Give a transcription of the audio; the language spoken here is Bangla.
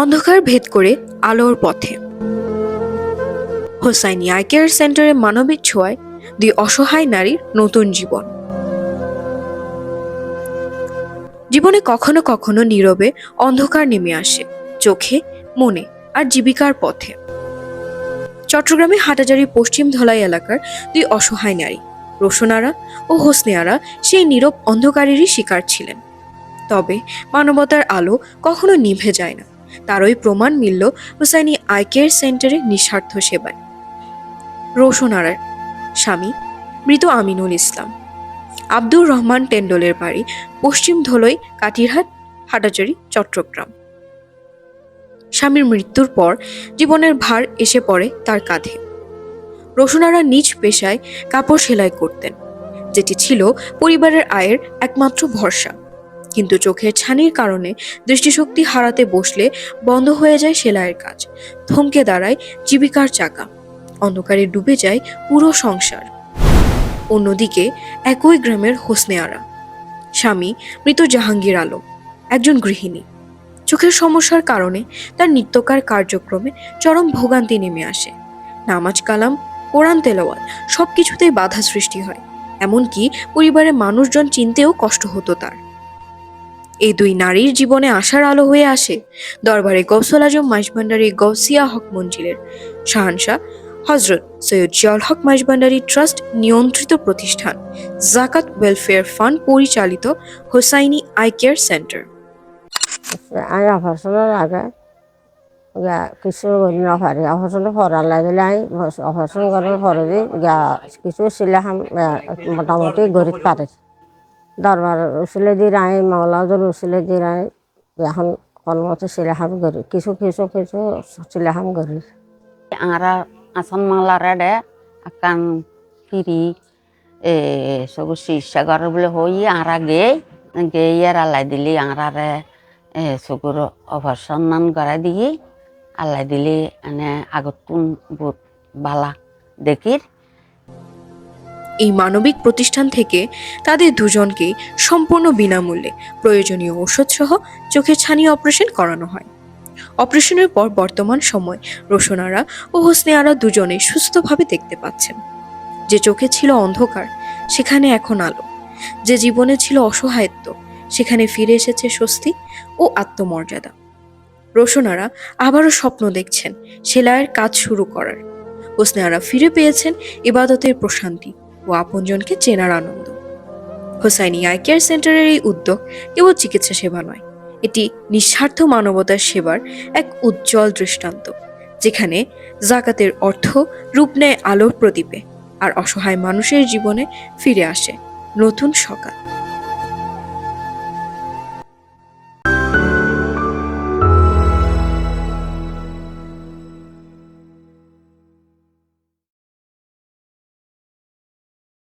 অন্ধকার ভেদ করে আলোর পথে। হোসাইনী আই কেয়ার সেন্টারে মানবিক ছোঁয়ায় দুই অসহায় নারীর নতুন জীবন। জীবনে কখনো কখনো নীরবে অন্ধকার নেমে আসে, চোখে, মনে আর জীবিকার পথে। চট্টগ্রামে হাটাজারির পশ্চিম ধলাই এলাকার দুই অসহায় নারী রোশনারা ও হোসনেয়ারা সেই নীরব অন্ধকারেরই শিকার ছিলেন। তবে মানবতার আলো কখনো নিভে যায় না, তারই প্রমাণ মিলল হোসাইনী আই কেয়ার সেন্টারের নিঃস্বার্থ সেবায়। রোশনারার স্বামী মৃত আমিনুল ইসলাম, আব্দুর রহমান টেন্ডলের বাড়ি পশ্চিম ধলই, কাটিরহাট, হাটাজারি, চট্টগ্রাম। স্বামীর মৃত্যুর পর জীবনের ভার এসে পড়ে তার কাঁধে। রোশনারা নিজ পেশায় কাপড় সেলাই করতেন, যেটি ছিল পরিবারের আয়ের একমাত্র ভরসা। কিন্তু চোখের ছানির কারণে দৃষ্টিশক্তি হারাতে বসলে বন্ধ হয়ে যায় সেলাইয়ের কাজ, থমকে দাঁড়ায় জীবিকার চাকা, অন্ধকারে ডুবে যায় পুরো সংসার। অন্যদিকে একই গ্রামের হোসনেয়ারা, স্বামী মৃত জাহাঙ্গীর আলম, একজন গৃহিণী। চোখের সমস্যার কারণে তার নিত্যকার কার্যক্রমে চরম ভোগান্তি নেমে আসে। নামাজ কালাম, কোরআন তেলাওয়াত সবকিছুতেই বাধা সৃষ্টি হয়, এমনকি পরিবারের মানুষজন চিনতেও কষ্ট হতো তার। এই দুই নারীর জীবনে আশার আলো হয়ে আসে দরবারে গৌসুল আজম মাইজভান্ডারী গৌসিয়া হক মঞ্জিলের শাহানশাহ হজরত সৈয়দ জিয়াউল হক মাইজভান্ডারী ট্রাস্ট নিয়ন্ত্রিত প্রতিষ্ঠান জাকাত ওয়েলফেয়ার ফান্ড পরিচালিত হোসাইনী আই কেয়ার সেন্টার। আমি অপারেশনের আগে কিছু করি না পারি, অপারেশন করার লাগিলে আমি অপারেশন করার পরে কিছু সিলাম মোটামুটি গরিব পারে। দরবার উসিলে দিয়ে আমি মাওলাজর উসিলে দিয়ে আমি এখন কোনোমতো সিলাহাম করি, কিছু কিছু কিছু সিলাহাম করি। আরা আসান মালারে দে আকান ফিরি সব চিকিৎসা করে বলে হই আরা গেয়ার আল্লাই দিলি আরারে চকুর অপারেশন নান করা দিয়ে আল্লাই দিলি এনে আগতুন বহুত বালা দেখির। এই মানবিক প্রতিষ্ঠান থেকে তাদের দুজনকেই সম্পূর্ণ বিনামূল্যে প্রয়োজনীয় ওষুধ সহ চোখের ছানি অপারেশন করানো হয়। অপারেশনের পর বর্তমান সময় রোশনারা ও হোসনেয়ারা দুজনেই সুস্থভাবে দেখতে পাচ্ছেন। যে চোখে ছিল অন্ধকার, সেখানে এখন আলো। যে জীবনে ছিল অসহায়ত্ব, সেখানে ফিরে এসেছে স্বস্তি ও আত্মমর্যাদা। রোশনারা আবারও স্বপ্ন দেখছেন সেলাইয়ের কাজ শুরু করার। হোসনেয়ারা ফিরে পেয়েছেন ইবাদতের প্রশান্তি ও আপনজনকে চেনার আনন্দ। হোসাইনী আই কেয়ার সেন্টারের এই উদ্যোগ কেবল চিকিৎসা সেবা নয়, এটি নিঃস্বার্থ মানবতার সেবার এক উজ্জ্বল দৃষ্টান্ত, যেখানে জাকাতের অর্থ রূপ নেয় আলোর প্রদীপে আর অসহায় মানুষের জীবনে ফিরে আসে নতুন সকাল।